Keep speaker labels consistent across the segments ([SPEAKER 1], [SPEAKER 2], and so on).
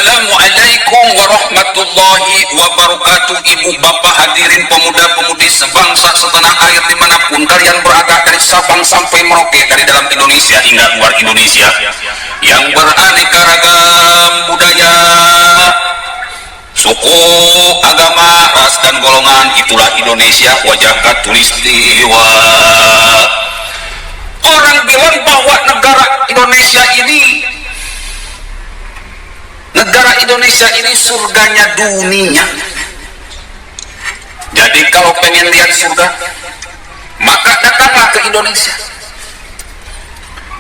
[SPEAKER 1] Assalamualaikum warahmatullahi wabarakatuh. Ibu bapak hadirin pemuda-pemudi sebangsa setanah air dimanapun kalian berada, dari Sabang sampai Merauke, dari dalam Indonesia hingga luar Indonesia, yang beraneka ragam budaya, suku, agama, ras dan golongan, itulah Indonesia, wajah khatulistiwa. Orang bilang bahwa negara Indonesia ini surganya dunia. Jadi kalau pengen lihat surga, maka datanglah ke Indonesia.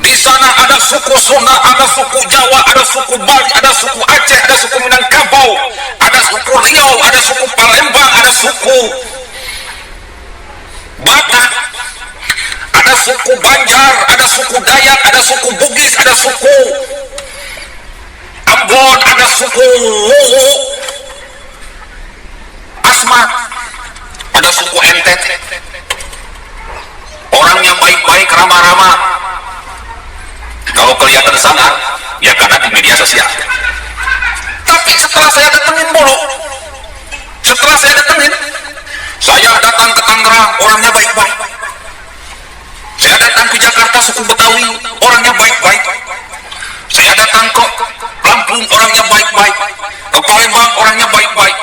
[SPEAKER 1] Di sana ada suku Sunda, ada suku Jawa, ada suku Bali, ada suku Aceh, ada suku Minangkabau, ada suku Riau, ada suku Palembang, ada suku Batak, ada suku Banjar, ada suku Dayak, ada suku Bugis, ada suku Ambon, ada suku Asmat, ada suku NTT. Orangnya baik-baik, ramah-ramah. Kalau kelihatan sangar, ya karena di media sosial. Tapi setelah saya datengin dulu, saya datang ke Tangerang, orangnya baik-baik. Saya datang ke Jakarta, suku Betawi, orangnya baik-baik. Saya datang ke Lampung, orangnya baik-baik. Ke Palembang, orangnya baik-baik.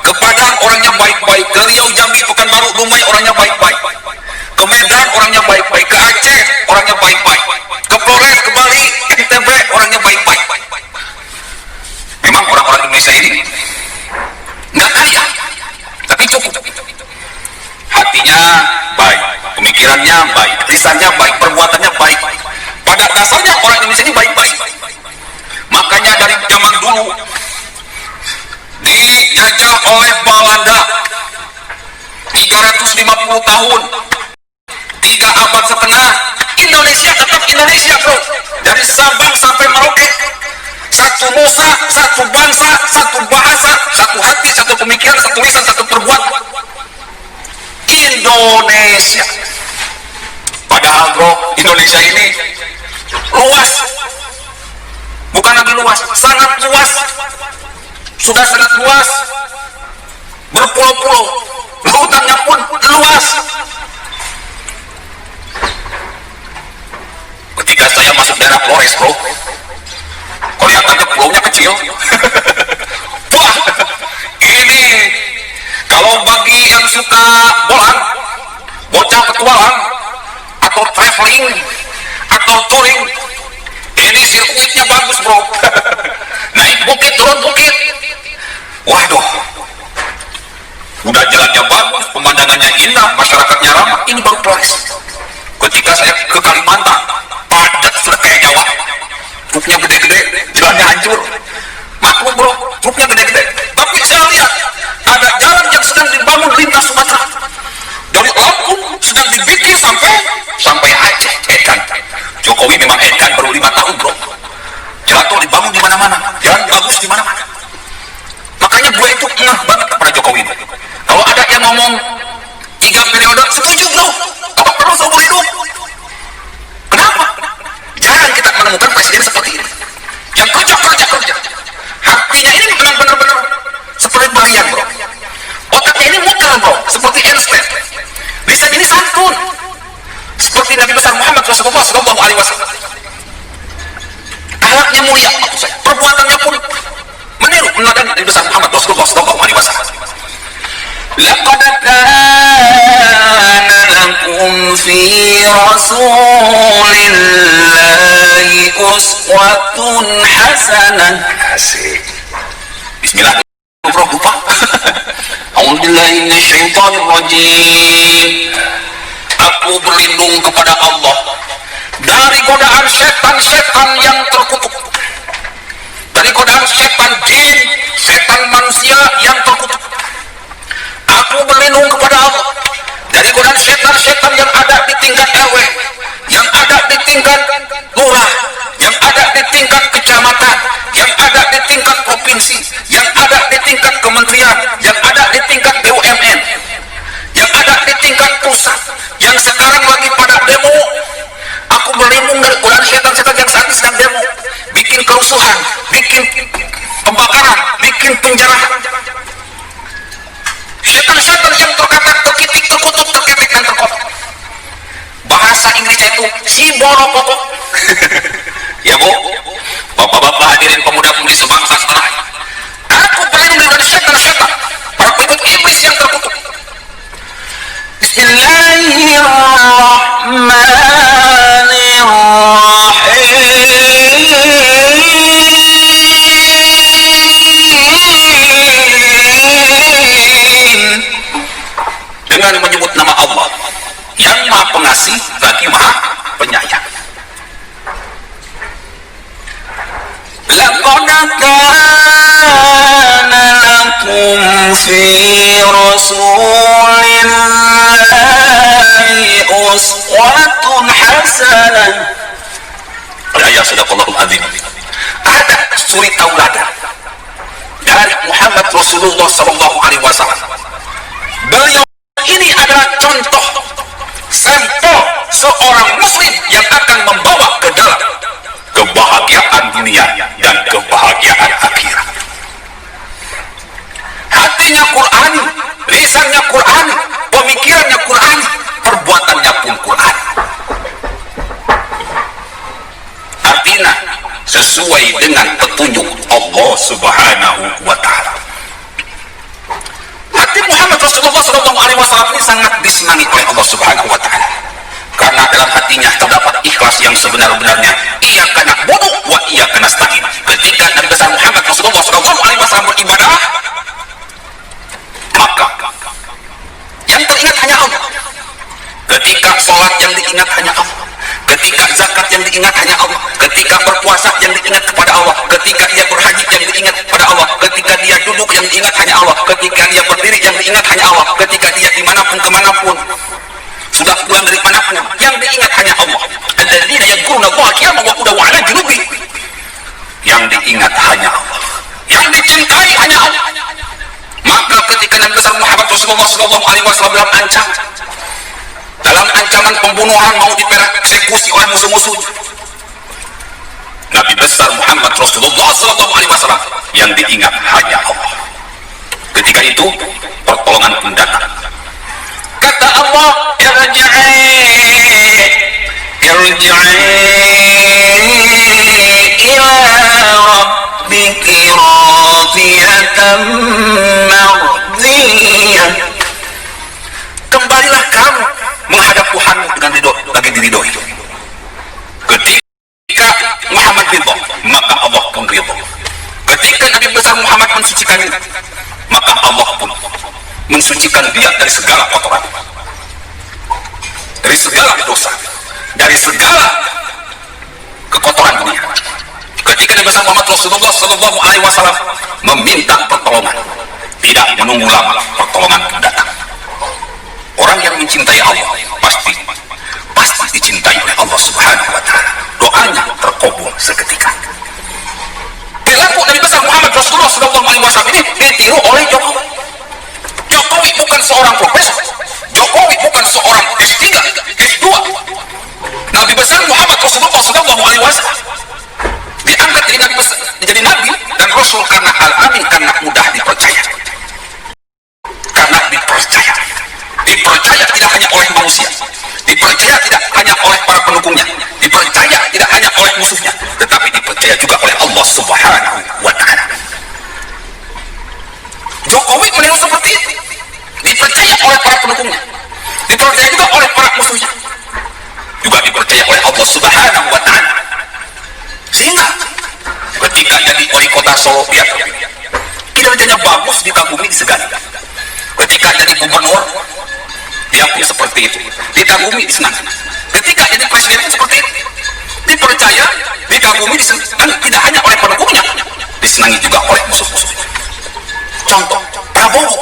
[SPEAKER 1] Ke Padang, orangnya baik-baik. Ke Riau, Jambi, Pekanbaru, Dumai, orangnya baik-baik. Ke Medan, orangnya baik-baik. Ke Aceh, orangnya baik-baik. Ke Flores, ke Bali, NTB, orangnya baik-baik. Memang orang-orang Indonesia ini nggak kaya, tapi cukup. Hatinya baik, pemikirannya baik, lisannya baik, perbuatannya baik. Pada dasarnya orang Indonesia ini baik-baik. Makanya dari zaman dulu dijajah oleh Belanda 350 tahun, 3 abad setengah, Indonesia tetap Indonesia, bro. Dari Sabang sampai Merauke, satu nusa, satu bangsa, satu bahasa, satu hati, satu pemikiran, satu lisan, satu perbuatan, Indonesia. Padahal bro, Indonesia ini luas, bukan lagi luas, sangat luas, sudah sangat luas, berpulau-pulau, lautannya pun luas. Ketika saya masuk daerah Flores, bro, kelihatannya pulaunya kecil. Wah, ini kalau bagi yang suka bolang, bocah petualang, atau traveling, atau touring, ini sirkuitnya bagus, bro. Naik bukit, turun bukit, waduh, udah jalannya bagus, pemandangannya indah, masyarakatnya ramah. Ini baru Flores. Ketika saya ke Kalimantan, padat sudah kayak Jawa, truknya gede-gede, jalannya hancur. Maklum bro, truknya gede-gede. Tapi saya lihat ada jalan yang sedang dibangun lintas Sumatera. Dari Lampung sedang dibikin sampai Aceh. Edan. Jokowi memang edan, baru 5 tahun bro. Jalan tol dibangun di mana-mana, jalan bagus di mana-mana. Makanya gue itu ngeh banget kepada Jokowi. Kalau ada yang ngomong 3 periode, setuju bro. Apa perlu seumur hidup? Kenapa? Jarang kita menemukan presiden seperti ini, yang kerja. Hatinya ini memang benar-benar seperti berlian bro. Otaknya ini muter bro, seperti Einstein. Lisan ini santun, seperti Nabi besar Muhammad Rasulullah SAW. Akhlaknya mulia, maksud saya. Perbuatannya pun meniru meneladani Nabi besar Muhammad Rasulullah SAW. Laqad kana lakum fi Rasulillahi uswatun hasanah. Asik. Bismillahirrahmanirrahim. Lupa. A'udzubillahi minasyaitonir rajim. Aku berlindung kepada Allah dari godaan setan-setan yang terkutuk, dari godaan setan jin, setan manusia yang terkutuk. Aku berlindung kepada Allah dari godaan setan-setan yang ada di tingkat RW, yang ada di tingkat lurah, yang ada di tingkat kecamatan, yang ada di tingkat provinsi, yang ada di tingkat kementerian, yang ada di tingkat BUMN, yang ada di tingkat pusat, yang sekarang lagi pada demo. Aku berlindung dari godaan setan-setan yang saat ini sedang demo, bikin kerusuhan, bikin pembakaran bikin penjarahan. Setan-setan yang terkatak, terkitik, terkutuk, terketek, dan terkotak. Bahasa Inggrisnya itu si borokokok. Ya Bu, bapak-bapak hadirin pemuda-pemudi sebangsa setanah, aku berlindung dari setan-setan, para pengikut iblis yang terkutuk. Dengan menyebut nama Allah yang Maha Pengasih lagi Maha Penyayang. Laqad kana lakum fi rasulillahi uswatun hasanah. Ya sadaqallahul azim. Ada suri tauladan dari Muhammad Rasulullah sallallahu alaihi wasallam. Beliau ini adalah contoh sampel seorang muslim yang akan membawa ke dalam kebahagiaan dunia dan kebahagiaan akhirat. Hatinya Quran, lisannya Quran, pemikirannya Quran, perbuatannya pun Quran. Artinya sesuai dengan petunjuk Allah Subhanahu wa Ta'ala. Hati Muhammad Rasulullah SAW ini sangat disenangi oleh Allah Subhanahu wa Ta'ala, karena dalam hatinya terdapat ikhlas yang sebenar-benarnya. Iyyaka na'budu wa iyyaka nasta'in. Ketika Nabi besar Muhammad Rasulullah SAW beribadah, maka yang teringat hanya Allah. Ketika sholat yang diingat hanya Allah, ketika zakat yang diingat hanya Allah, ketika berpuasa yang diingat kepada Allah, ketika dia berhaji yang diingat kepada Allah, ketika dia duduk yang diingat hanya Allah, ketika dia berdiri yang diingat hanya Allah, ketika dia dimanapun kemanapun, sudah pulang dari manapun, yang diingat hanya Allah. Alladzina yadhkuruna Allaha qiyaman wa qu'udan wa 'ala junubihim. Yang diingat hanya Allah, yang dicintai hanya Allah. Maka ketika Nabi besar Muhammad Rasulullah SAW dalam ancaman pembunuhan mau dipersekusi oleh musuh-musuhnya, Nabi besar Muhammad Rasulullah SAW yang diingat hanya Allah. Ketika itu pertolongan pun datang. Kata Allah, irji'i ila rabbiki radiyatan mardiyah. Kembalilah kamu menghadap Tuhanmu dengan ridho, lagi diridhoi. Ketika Muhammad ridho, maka Allah pun ridho. Ketika Nabi besar Muhammad mensucikan diri, maka Allah pun mensucikan dia dari segala kotoran, dari segala dosa, dari segala kekotoran dunia. Ketika Nabi besar Muhammad Rasulullah SAW meminta pertolongan, tidak menunggu lama, pertolongan pun datang. Orang yang mencintai Allah pasti dicintai oleh Allah Subhanahu wa Ta'ala. Doanya terkabul seketika. Perilaku Nabi besar Muhammad Rasulullah SAW ini ditiru oleh Jokowi. Jokowi bukan seorang profesor, Jokowi bukan seorang S3, S2. Nabi besar Muhammad Rasulullah SAW diangkat jadi Nabi besar, jadi Nabi dan Rasul karena al-amin, karena mudah dipercaya. Karena dipercaya tidak hanya oleh manusia, dipercaya tidak hanya oleh para pendukungnya, dipercaya tidak hanya oleh musuhnya, tetapi dipercaya juga oleh Allah Subhanahu wa Ta'ala. Jokowi meniru seperti itu, dipercaya oleh para pendukungnya, dipercaya juga oleh para musuhnya, juga dipercaya oleh Allah Subhanahu wa Ta'ala. Sehingga ketika jadi wali kota Solo, dia kinerjanya bagus, dikagumi, disegani. Ketika jadi gubernur, dia pun seperti itu, dikagumi, disenangi. Ketika jadi presiden seperti itu, dipercaya, dikagumi, disenangi, dan tidak hanya oleh pendukungnya, disenangi juga oleh musuh-musuhnya. Contoh, Prabowo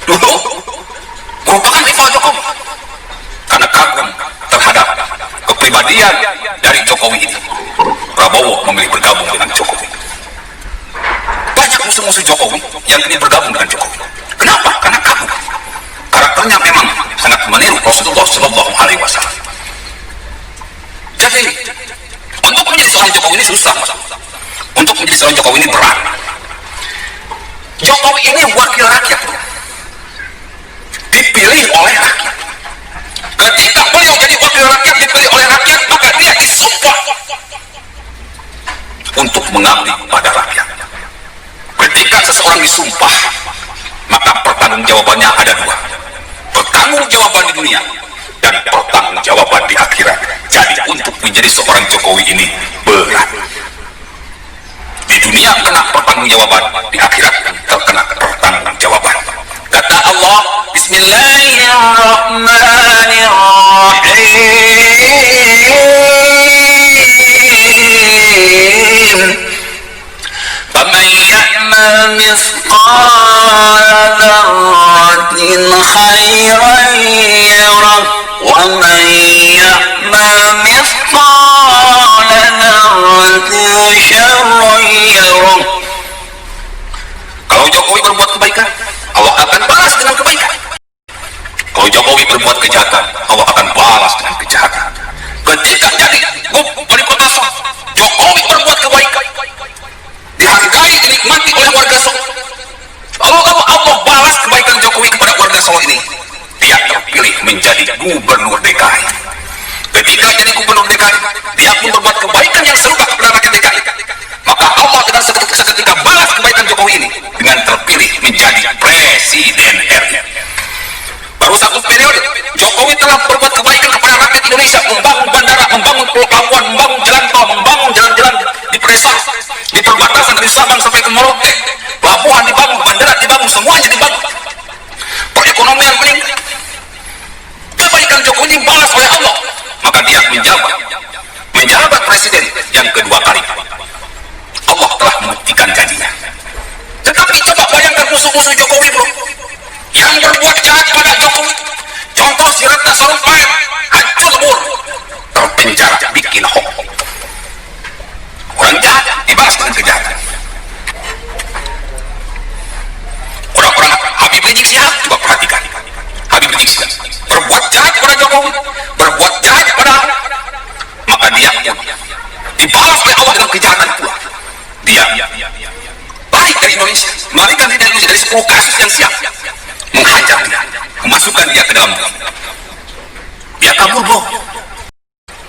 [SPEAKER 1] dulu merupakan rival Jokowi karena kagum terhadap kepribadian dari Jokowi ini. Prabowo memilih bergabung dengan Jokowi. Banyak musuh-musuh Jokowi yang ingin bergabung dengan Jokowi. Kenapa? Karena kagum. Karakternya memang sangat meniru Rasulullah SAW. Jadi, untuk menjadi seorang Jokowi ini susah, untuk menjadi seorang Jokowi ini berat. Jokowi ini wakil rakyat, dipilih oleh rakyat. Ketika beliau jadi wakil rakyat, dipilih oleh rakyat, maka dia disumpah untuk mengabdi pada rakyat. Ketika seseorang disumpah, maka pertanggungjawabannya ada dua: pertanggungjawaban di dunia dan pertanggungjawaban di akhirat. Jadi untuk menjadi seorang Jokowi ini berat. Di dunia kena pertanggungjawaban, di akhirat terkena pertanggungjawaban. Kata Allah, Bismillahirrahmanirrahim. Faman ya'mal mithqala dzarratin khairan yarah wa man ya'mal mithqala dzarratin syarran yarah. Kalau Jokowi berbuat kebaikan, Allah akan balas dengan kebaikan. Kalau Jokowi berbuat kejahatan, Allah akan balas dengan kejahatan. Ketika jadi wali kota Solo, Jokowi berbuat kebaikan, dihargai, dinikmati oleh warga Solo. Lalu Allah balas kebaikan Jokowi kepada warga Solo ini, dia terpilih menjadi gubernur DKI. Ketika jadi gubernur DKI, dia pun berbuat kebaikan yang serupa kepada rakyat DKI. Maka Allah dengan seketika balas kebaikan Jokowi ini dengan terpilih menjadi presiden RI. Baru satu periode, Jokowi telah berbuat kebaikan kepada rakyat Indonesia, membangun bandara, membangun pelabuhan, membangun jalan tol, membangun jalan-jalan di pedesaan, di perbatasan dari Sabang sampai ke Merauke. Pelabuhan dibangun, bandara dibangun, semuanya dibangun. Perekonomian meningkat. Kebaikan Jokowi dibalas oleh Allah, maka dia menjabat presiden yang kedua kali. Allah telah membuktikan janjinya. Tetapi coba bayangkan musuh-musuh Jokowi, bro, yang berbuat jahat pada Jokowi. Contoh si Ratna Sarumpait, hancur lebur, terpenjara, bikin hoax. Orang jahat dibalas dengan kejahatan. Orang-orang Habib Rizik Syihab, coba perhatikan. Habib Rizik Syihab berbuat jahat pada Jokowi, berbuat jahat pada, maka dia dibalas oleh Allah dengan kejahatan pula. Dia lari dari Indonesia, melarikan diri dari Indonesia dari 10 kasus yang siap, menghajar dia, memasukkan dia ke dalam bumi. Dia kabur, bro,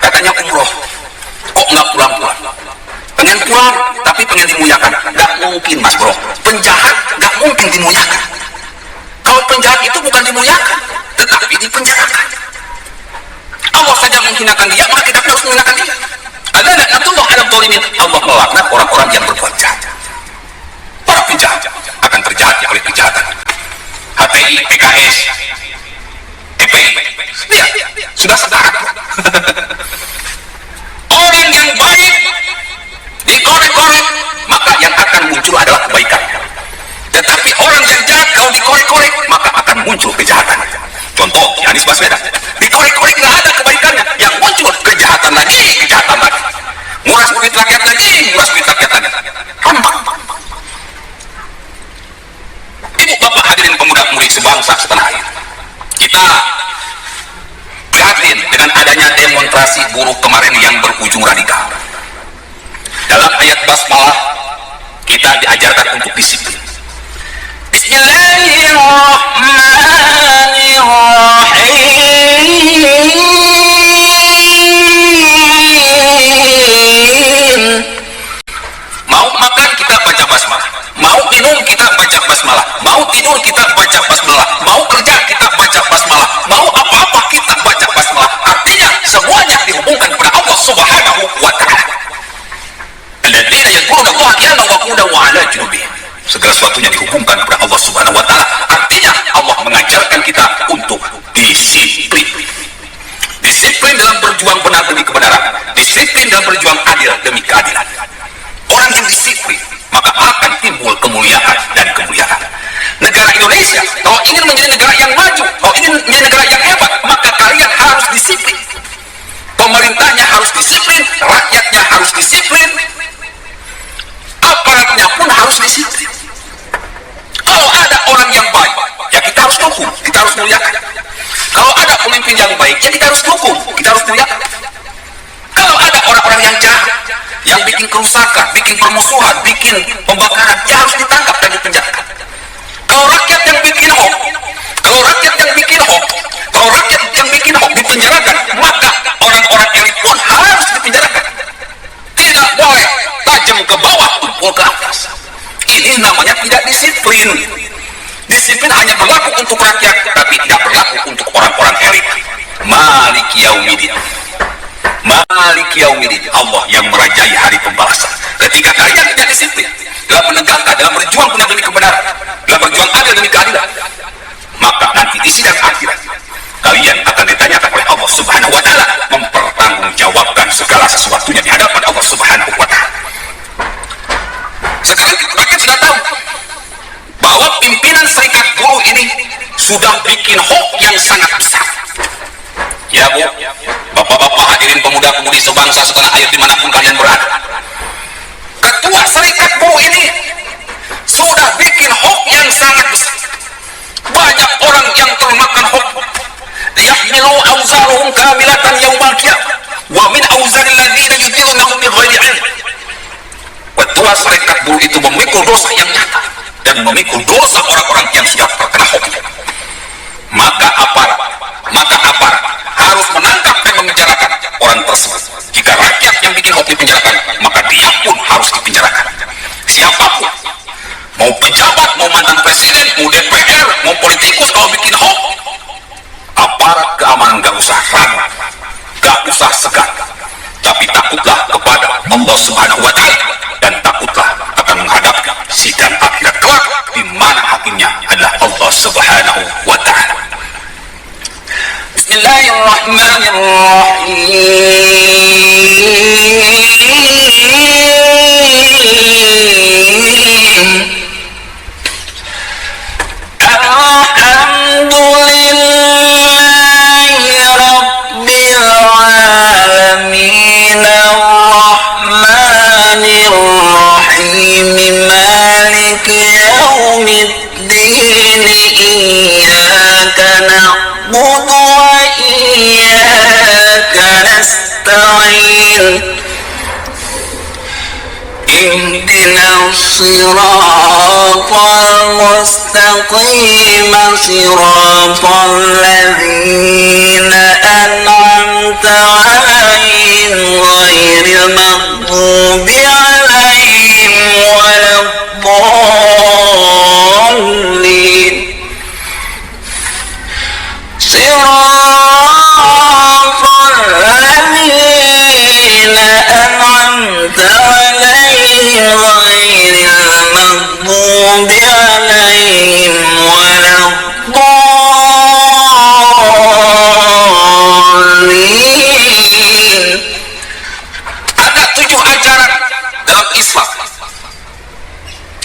[SPEAKER 1] katanya umroh, kok nggak pulang-pulang? Pengen pulang, tapi pengen dimuliakan. Nggak mungkin, mas bro, penjahat nggak mungkin dimuliakan. Kalau penjahat itu bukan dimuliakan, tetapi dipenjarakan. Allah saja menghinakan dia, maka kita harus menghinakan dia. Allah melaknat orang-orang yang berbuat jahat. Para penjahat akan terjahat oleh kejahatan. HTI, PKS, FPI, ya, sudah sepakat. Orang yang baik dikorek-korek, maka yang akan muncul adalah kebaikan. Tetapi orang yang jahat kalau dikorek-korek, maka akan muncul kejahatan. Contoh, Anies Baswedan, dikorek-korek nggak ada kebaikannya, yang muncul kejahatan lagi, kejahatan lagi. Nguras duit rakyat lagi, nguras duit rakyat lagi. Hampa. Ibu bapak hadirin pemuda-pemudi sebangsa setanah air, kita prihatin dengan adanya demonstrasi buruh kemarin yang berujung radikal. Dalam ayat basmalah kita diajarkan untuk disiplin. Bismillahirrahmanirrahim. Mau makan kita baca basmalah, mau minum kita baca basmalah, mau tidur kita baca basmalah, mau kerja kita baca basmalah, mau apa-apa kita baca basmalah. Artinya semuanya dihubungkan kepada Allah Subhanahu wa ta'ala. Alladzina yadhkuruna Allah qiyaman wa qu'udan wa 'ala junubihim. Segala sesuatunya dihubungkan kepada Allah Subhanahu wa ta'ala. Artinya Allah mengajarkan kita untuk disiplin. Disiplin dalam berjuang benar demi kebenaran, disiplin dalam berjuang adil demi keadilan. Orang yang disiplin, maka akan timbul kemuliaan dan kemuliaan. Negara Indonesia, kalau ingin menjadi negara yang maju, kalau ingin menjadi negara yang hebat, maka kalian harus disiplin. Pemerintahnya harus disiplin, rakyatnya harus disiplin, aparatnya pun harus disiplin. Kalau ada orang yang baik, ya kita harus dukung, kita harus muliakan. Kalau ada pemimpin yang baik, ya kita harus dukung, kita harus muliakan. Kalau ada orang-orang yang jahat, yang bikin kerusakan, bikin permusuhan, bikin pembakaran, ya harus ditangkap dan dipenjarakan. Kalau rakyat yang bikin hoax, kalau rakyat yang bikin hoax, kalau rakyat yang bikin hoax dipenjarakan, maka orang-orang elit pun harus dipenjarakan. Tidak boleh tajam ke bawah, tumpul ke atas. Ini namanya tidak disiplin. Disiplin hanya berlaku untuk rakyat, tapi tidak berlaku untuk orang-orang elit. Maliki yaumiddin. Maliki yaumiddin. Allah yang merajai hari pembalasan. Ketika kalian tidak disiplin dalam menegakkan, dalam berjuang demi kebenaran, dalam berjuang adil demi keadilan, maka nanti di sidang akhirat kalian akan ditanyakan oleh Allah Subhanahu wa taala, mempertanggungjawabkan segala sesuatunya di hadapan Allah Subhanahu wa taala. Sekarang rakyat sudah tahu bahwa pimpinan serikat buruh ini sudah bikin hoax yang sangat besar. Ya Bu, bapak-bapak hadirin pemuda-pemudi sebangsa setanah air dimanapun kalian berada, ketua serikat buruh ini sudah bikin hoax yang sangat besar. Banyak orang yang termakan hoax. Yahmilu awzaruhum kamilatan yaumal qiyamah wa min awzaril ladzina yudillunahum bighairi ilm. Ketua serikat buruh itu memikul dosa yang nyata dan memikul dosa orang-orang yang sudah terkena hoax. Maka aparat harus menangkap dan memenjarakan orang tersebut. Jika rakyat yang bikin hoax dipenjarakan, maka dia pun harus dipenjarakan. Siapapun, mau pejabat, mau mantan presiden, mau DPR, mau politikus, kalau bikin hoax, aparat keamanan gak usah ragu, gak usah segan, tapi takutlah kepada Allah Subhanahu wa taala dan takutlah akan menghadapi sidang akhirat kelak di mana hakimnya adalah Allah Subhanahu wa taala. Bismillahirrahmanirrahim. Alhamdulillahi rabbil alamin, arrahmanir rahim, maliki yaumiddin, iyyaka na'budu wa iyyaka nasta'in. اهدنا الصراط المستقيم صراط الذين أنعمت عليهم غير المغضوب عليهم ولا الضالين. صراط الذين أنعمت عليهم غير المغضوب عليهم ولا الضالين. Ada 7 ajaran dalam Islam.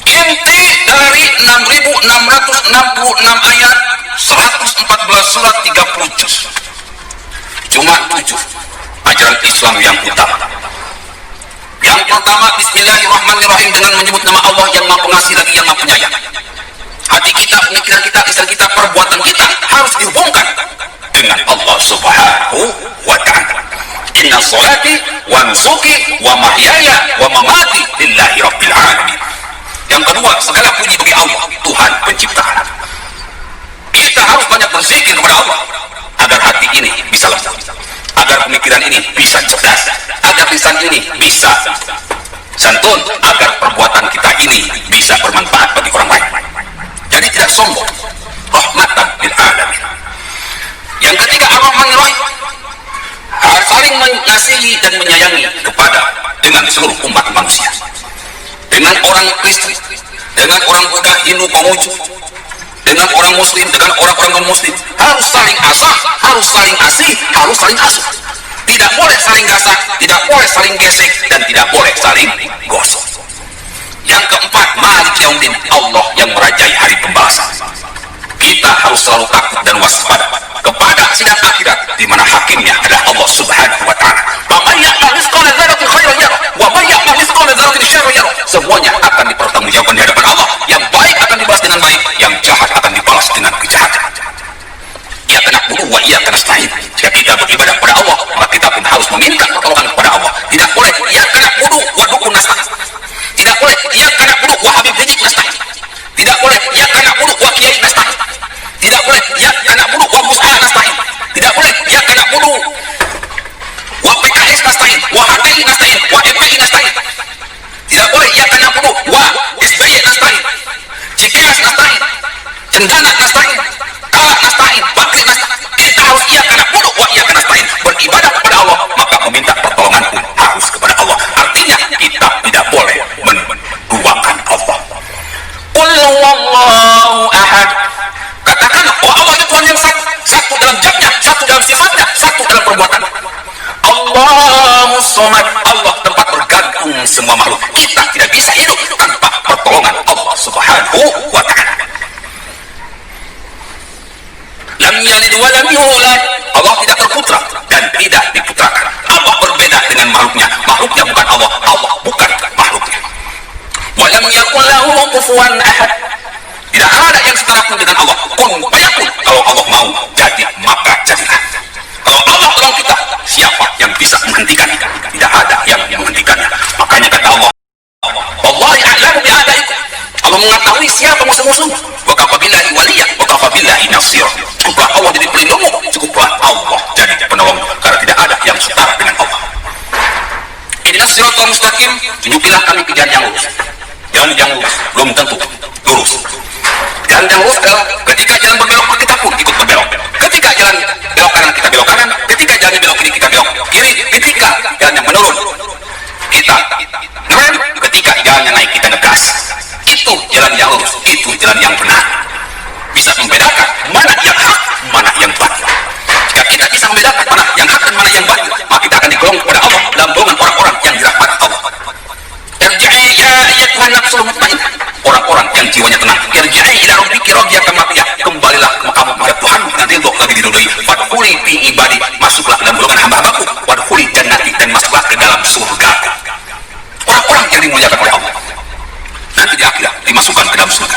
[SPEAKER 1] Inti dari 6.666 ayat, 114 surat, 30 juz. Cuma 7 ajaran Islam yang utama. Yang pertama, bismillahirrahmanirrahim, dengan menyebut nama Allah yang Maha Pengasih lagi yang Maha Penyayang. Hati kita, pemikiran kita, lisan kita, perbuatan kita harus dihubungkan dengan Allah Subhanahu wa taala. Inna sholati wa nusuki wa mahyaya wa mamati lillahi rabbil alamin. Yang kedua, segala puji bagi Allah, Tuhan pencipta alam. Kita harus banyak berzikir kepada Allah agar hati ini bisa lembut, agar pemikiran ini bisa cerdas, agar lisan ini bisa santun, agar perbuatan kita ini bisa bermanfaat bagi orang lain. Jadi tidak sombong, rahmatan lil alamin. Yang ketiga, ar-Rahmanir-Rahim, harus saling mengasihi dan menyayangi kepada dengan seluruh umat manusia, dengan orang Kristen, dengan orang Buddha, Hindu, Konghucu, dengan orang Muslim, dengan orang-orang non-Muslim, harus saling asah, harus saling asih, harus saling asuh. Tidak boleh saling gasak, tidak boleh saling gesek, dan tidak boleh saling gosok. Yang keempat, Maliki Yaumiddin, Allah yang merajai hari pembalasan. Kita harus selalu takut dan waspada kepada sidang akhirat di mana hakimnya adalah Allah Subhanahu wa taala. Wa may ya'mal mithqala dzarratin khairan yarah wa may ya'mal mithqala dzarratin syarran yarah. Semuanya akan dipertanggungjawabkan di hadapan Allah. Yang baik akan dibalas dengan baik, yang jahat akan dibalas dengan kejahatan. Iyyaka na'budu wa iyyaka nasta'in. Jika kita beribadah kepada Allah, maka kita pun harus meminta pertolongan kepada Allah. Tidak boleh iyyaka na'budu wa dukun nasta'in. Tidak boleh iyyaka na'budu wa habib rijik nasta'in. Tidak boleh iyyaka na'budu wa cendana nasta'in, kala nasta'in, bakri nasta'in. Kita harus iya karena bunuh wa iya karena nasta'in. Beribadah kepada Allah, maka meminta pertolongan pun harus kepada Allah. Artinya kita tidak boleh menduakan Allah. Qul huwallahu ahad. Katakan bahwa Allah itu Tuhan yang satu, satu dalam zatnya, satu dalam sifatnya, satu dalam perbuatan. Allahus Somad, Allah tempat bergantung semua makhluk. Kita tidak bisa hidup tanpa pertolongan Allah Subhanahu wa Ta'ala. Lam yalid wa lam yulad. Allah tidak berputra dan tidak diputrakan. Allah berbeda dengan makhluknya. Makhluknya bukan Allah, Allah bukan makhluknya. Wa lam yakul lahu kufuwan ahad. Tidak ada yang setara pun dengan Allah. Kun fayakun. Kalau Allah mau jadi, maka jadilah. Kalau Allah tolong kita, siapa yang bisa menghentikan? Tidak ada yang menghentikannya. Makanya kata Allah, Wallahi a'lamu bi'adaikum. Allah mengetahui siapa musuh-musuh. Wa kafa billahi waliyan, wa kafa billahi nasir. Cukuplah Allah jadi pelindungmu, cukuplah Allah jadi penolongmu. Karena tidak ada yang setara dengan Allah. Ihdinas siratal mustaqim, tunjukilah kami ke jalan yang lurus. Jalan yang lurus belum tentu lurus. Jalan yang lurus adalah ketika jalan berbelok kita pun ikut berbelok. Ketika jalan belok kanan kita belok kanan. Ketika jalan belok kiri kita belok kiri. Ketika jalan yang menurun kita ngerem. Ketika jalan yang naik kita ngegas. Itu jalan yang lurus, itu jalan yang benar. Bisa membedakan mana yang hak, mana yang batil. Jika kita bisa membedakan mana yang hak dan mana yang batil, maka kita akan digolong kepada Allah dalam golongan orang-orang yang dirahmati Allah. Irji'i ya ayyatuhan nafsul mutmainnah. Orang-orang yang jiwanya tenang. Irji'i ila rabbiki radiyatan mardiyah. Kembalilah ke kamu kepada Tuhan dengan ridho lagi diridhoi. Fadkhuli fi ibadi. Masuklah dalam golongan hamba-hambaku. Wadkhuli jannati, dan masuklah ke dalam surga. Orang-orang yang dimuliakan oleh Allah nanti di akhirat dimasukkan ke dalam surga.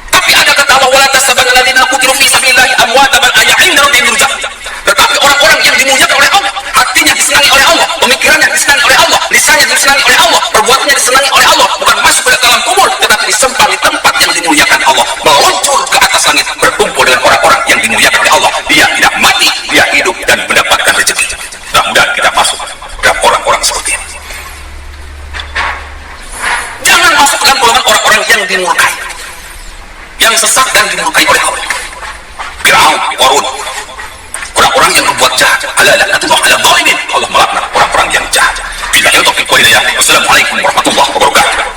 [SPEAKER 1] Tapi ada kata Allah, wala tahsabanna alladziina qutilu fi sabilillahi amwaatan bal ahya'un 'inda rabbihim yurzaqun. Tetapi orang-orang yang dimuliakan oleh Allah, hatinya disenangi oleh Allah, pemikirannya disenangi oleh Allah, lisannya disenangi oleh Allah, perbuatannya disenangi oleh Allah, bukan masuk ke dalam kubur, tetapi disimpan di tempat yang dimuliakan Allah, meluncur ke atas langit, berkumpul dengan orang-orang yang dimuliakan oleh Allah. Dia tidak mati, dia hidup dan mendapatkan rezeki. Mudah-mudahan kita masuk dalam orang-orang seperti ini. Jangan masuk dalam golongan orang-orang yang dimurkai, yang sesat dan dimurkai oleh Allah. Fir'aun, Qarun, orang-orang yang berbuat jahat. Ala la'natullah 'alal zalimin. Allah melaknat orang-orang yang jahat. Bila itu taufiq wa hidayah. Wassalamualaikum warahmatullahi wabarakatuh.